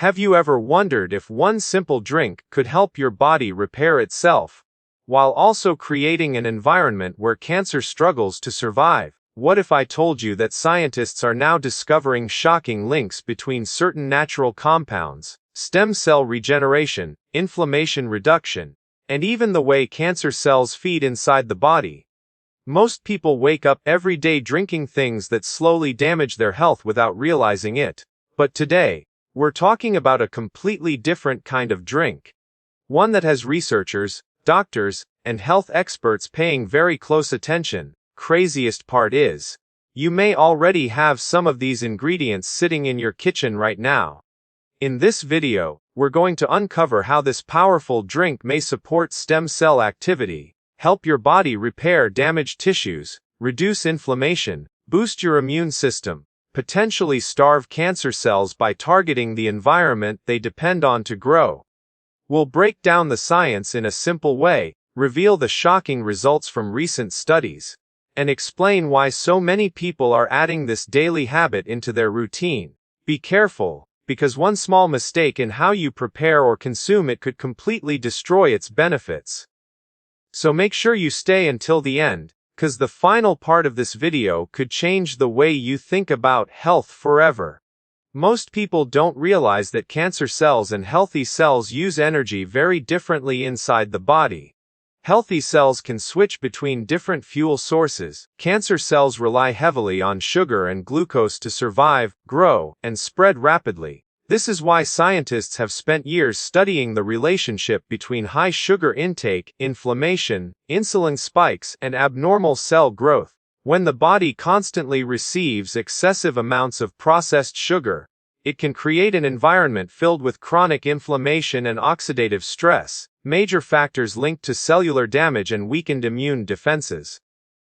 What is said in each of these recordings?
Have you ever wondered if one simple drink could help your body repair itself, while also creating an environment where cancer struggles to survive? What if I told you that scientists are now discovering shocking links between certain natural compounds, stem cell regeneration, inflammation reduction, and even the way cancer cells feed inside the body? Most people wake up every day drinking things that slowly damage their health without realizing it. But today, we're talking about a completely different kind of drink. One that has researchers, doctors, and health experts paying very close attention. Craziest part is, you may already have some of these ingredients sitting in your kitchen right now. In this video, we're going to uncover how this powerful drink may support stem cell activity, help your body repair damaged tissues, reduce inflammation, boost your immune system, potentially starve cancer cells by targeting the environment they depend on to grow. We'll break down the science in a simple way, reveal the shocking results from recent studies, and explain why so many people are adding this daily habit into their routine. Be careful, because one small mistake in how you prepare or consume it could completely destroy its benefits. So make sure you stay until the end, because the final part of this video could change the way you think about health forever. Most people don't realize that cancer cells and healthy cells use energy very differently inside the body. Healthy cells can switch between different fuel sources. Cancer cells rely heavily on sugar and glucose to survive, grow, and spread rapidly. This is why scientists have spent years studying the relationship between high sugar intake, inflammation, insulin spikes, and abnormal cell growth. When the body constantly receives excessive amounts of processed sugar, it can create an environment filled with chronic inflammation and oxidative stress, major factors linked to cellular damage and weakened immune defenses.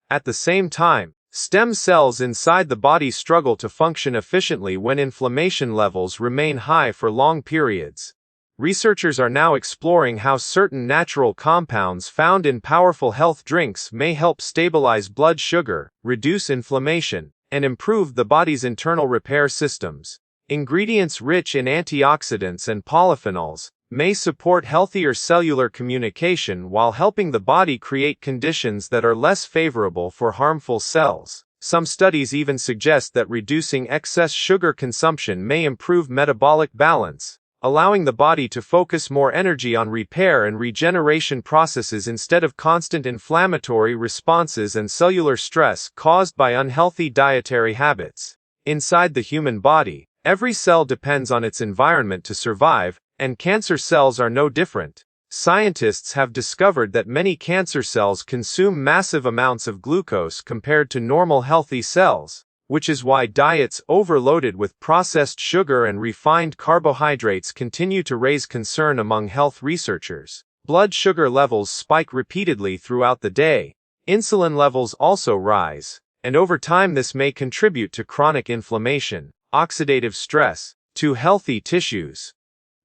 At the same time, stem cells inside the body struggle to function efficiently when inflammation levels remain high for long periods. Researchers are now exploring how certain natural compounds found in powerful health drinks may help stabilize blood sugar, reduce inflammation, and improve the body's internal repair systems. Ingredients rich in antioxidants and polyphenols may support healthier cellular communication while helping the body create conditions that are less favorable for harmful cells. Some studies even suggest that reducing excess sugar consumption may improve metabolic balance, allowing the body to focus more energy on repair and regeneration processes instead of constant inflammatory responses and cellular stress caused by unhealthy dietary habits. Inside the human body, every cell depends on its environment to survive, and cancer cells are no different. Scientists have discovered that many cancer cells consume massive amounts of glucose compared to normal healthy cells, which is why diets overloaded with processed sugar and refined carbohydrates continue to raise concern among health researchers. Blood sugar levels spike repeatedly throughout the day. Insulin levels also rise, and over time this may contribute to chronic inflammation, oxidative stress, to healthy tissues.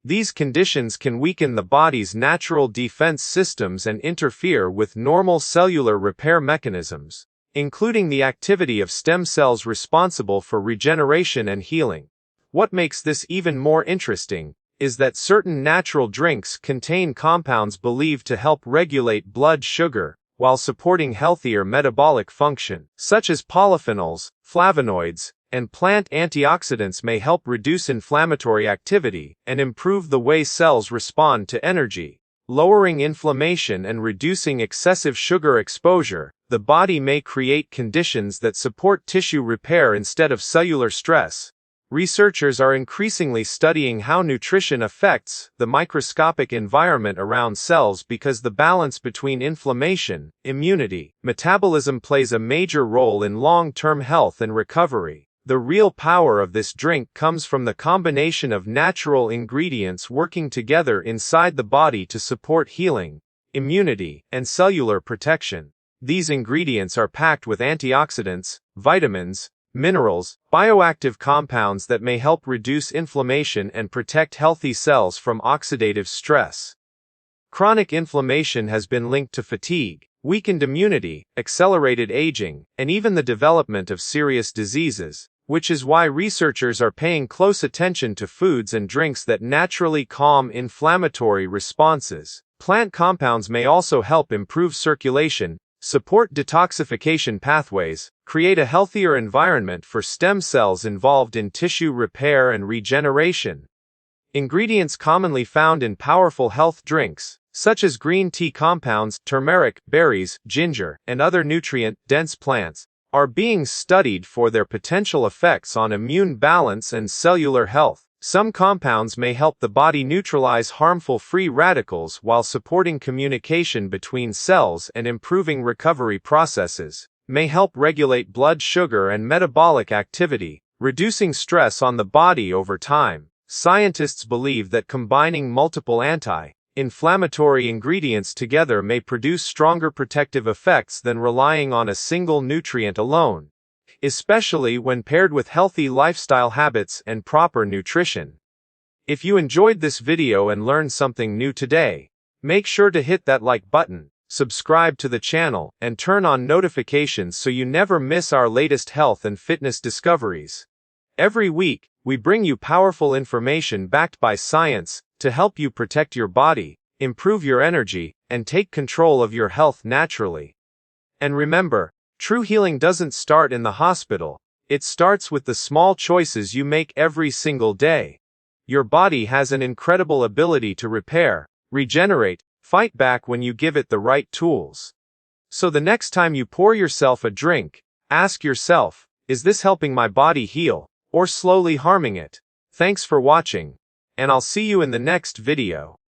These conditions can weaken the body's natural defense systems and interfere with normal cellular repair mechanisms, including the activity of stem cells responsible for regeneration and healing. What makes this even more interesting is that certain natural drinks contain compounds believed to help regulate blood sugar while supporting healthier metabolic function, such as polyphenols, flavonoids, and plant antioxidants may help reduce inflammatory activity and improve the way cells respond to energy. Lowering inflammation and reducing excessive sugar exposure, the body may create conditions that support tissue repair instead of cellular stress. Researchers are increasingly studying how nutrition affects the microscopic environment around cells because the balance between inflammation, immunity, metabolism plays a major role in long-term health and recovery. The real power of this drink comes from the combination of natural ingredients working together inside the body to support healing, immunity, and cellular protection. These ingredients are packed with antioxidants, vitamins, minerals, bioactive compounds that may help reduce inflammation and protect healthy cells from oxidative stress. Chronic inflammation has been linked to fatigue, weakened immunity, accelerated aging, and even the development of serious diseases. which is why researchers are paying close attention to foods and drinks that naturally calm inflammatory responses. Plant compounds may also help improve circulation, support detoxification pathways, create a healthier environment for stem cells involved in tissue repair and regeneration. Ingredients commonly found in powerful health drinks, such as green tea compounds, turmeric, berries, ginger, and other nutrient-dense plants, are being studied for their potential effects on immune balance and cellular health. Some compounds may help the body neutralize harmful free radicals while supporting communication between cells and improving recovery processes, may help regulate blood sugar and metabolic activity, reducing stress on the body over time. Scientists believe that combining multiple anti-inflammatory ingredients together may produce stronger protective effects than relying on a single nutrient alone, especially when paired with healthy lifestyle habits and proper nutrition. If you enjoyed this video and learned something new today, make sure to hit that like button, subscribe to the channel, and turn on notifications so you never miss our latest health and fitness discoveries. Every week, we bring you powerful information backed by science to help you protect your body, improve your energy, and take control of your health naturally. And remember, true healing doesn't start in the hospital. It starts with the small choices you make every single day. Your body has an incredible ability to repair, regenerate, fight back when you give it the right tools. So the next time you pour yourself a drink, ask yourself, is this helping my body heal, or slowly harming it? Thanks for watching, and I'll see you in the next video.